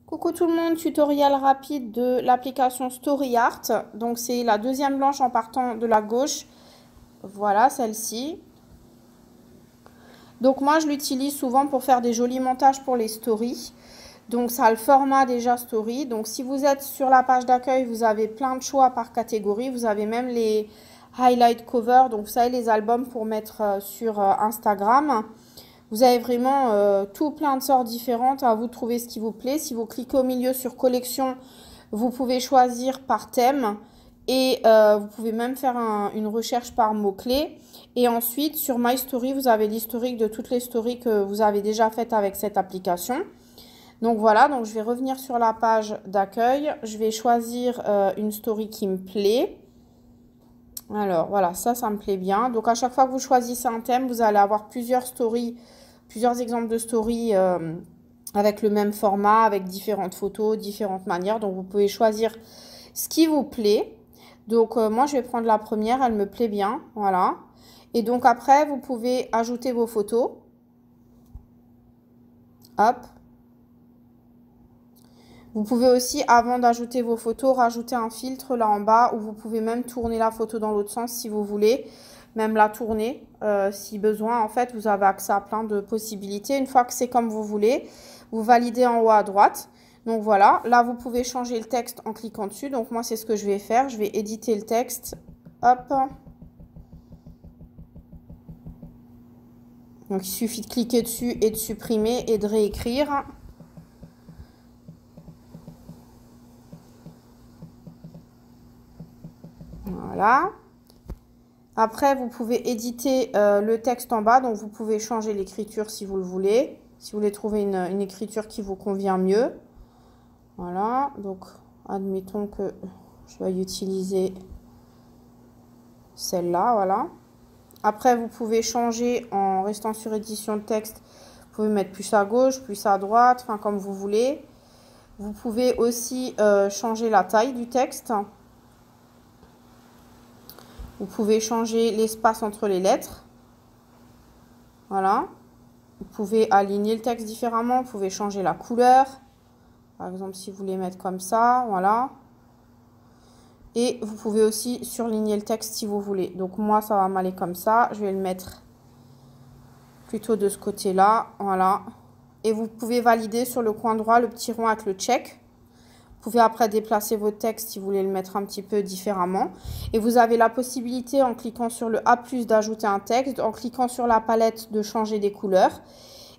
Coucou tout le monde, tutoriel rapide de l'application StoryArt. Donc c'est la deuxième blanche en partant de la gauche. Voilà celle-ci. Donc moi je l'utilise souvent pour faire des jolis montages pour les stories. Donc ça a le format déjà story. Donc si vous êtes sur la page d'accueil, vous avez plein de choix par catégorie. Vous avez même les highlight covers. Donc vous savez les albums pour mettre sur Instagram. Vous avez vraiment tout plein de sortes différentes, à vous de trouver ce qui vous plaît. Si vous cliquez au milieu sur collection, vous pouvez choisir par thème et vous pouvez même faire une recherche par mots-clés. Et ensuite, sur My Story, vous avez l'historique de toutes les stories que vous avez déjà faites avec cette application. Donc voilà, donc je vais revenir sur la page d'accueil. Je vais choisir une story qui me plaît. Alors voilà, ça me plaît bien. Donc à chaque fois que vous choisissez un thème, vous allez avoir plusieurs stories, plusieurs exemples de stories avec le même format, avec différentes photos, différentes manières. Donc vous pouvez choisir ce qui vous plaît. Donc moi je vais prendre la première, elle me plaît bien, voilà. Et donc après vous pouvez ajouter vos photos. Hop. Vous pouvez aussi, avant d'ajouter vos photos, rajouter un filtre là en bas où vous pouvez même tourner la photo dans l'autre sens si vous voulez. Même la tourner si besoin. En fait, vous avez accès à plein de possibilités. Une fois que c'est comme vous voulez, vous validez en haut à droite. Donc voilà, là vous pouvez changer le texte en cliquant dessus. Donc moi, c'est ce que je vais faire. Je vais éditer le texte. Hop. Donc il suffit de cliquer dessus et de supprimer et de réécrire. Voilà. Après, vous pouvez éditer le texte en bas. Donc, vous pouvez changer l'écriture si vous le voulez. Si vous voulez trouver une écriture qui vous convient mieux. Voilà. Donc, admettons que je vais utiliser celle-là. Voilà. Après, vous pouvez changer en restant sur édition de texte. Vous pouvez mettre plus à gauche, plus à droite, enfin comme vous voulez. Vous pouvez aussi changer la taille du texte. Vous pouvez changer l'espace entre les lettres. Voilà. Vous pouvez aligner le texte différemment. Vous pouvez changer la couleur. Par exemple, si vous voulez mettre comme ça, voilà. Et vous pouvez aussi surligner le texte si vous voulez. Donc moi, ça va m'aller comme ça. Je vais le mettre plutôt de ce côté-là. Voilà. Et vous pouvez valider sur le coin droit le petit rond avec le check. Vous pouvez après déplacer votre texte si vous voulez le mettre un petit peu différemment. Et vous avez la possibilité en cliquant sur le A+, d'ajouter un texte, en cliquant sur la palette de changer des couleurs.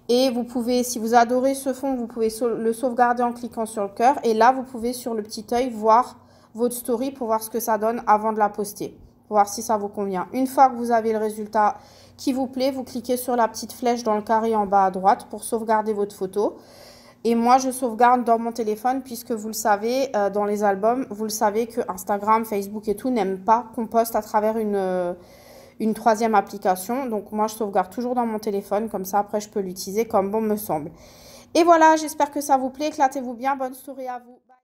Et vous pouvez, si vous adorez ce fond, vous pouvez le sauvegarder en cliquant sur le cœur. Et là, vous pouvez sur le petit œil voir votre story pour voir ce que ça donne avant de la poster. Pour voir si ça vous convient. Une fois que vous avez le résultat qui vous plaît, vous cliquez sur la petite flèche dans le carré en bas à droite pour sauvegarder votre photo. Et moi, je sauvegarde dans mon téléphone puisque vous le savez, dans les albums, vous le savez que Instagram, Facebook et tout n'aiment pas qu'on poste à travers une troisième application. Donc, moi, je sauvegarde toujours dans mon téléphone. Comme ça, après, je peux l'utiliser comme bon me semble. Et voilà, j'espère que ça vous plaît. Éclatez-vous bien. Bonne story à vous.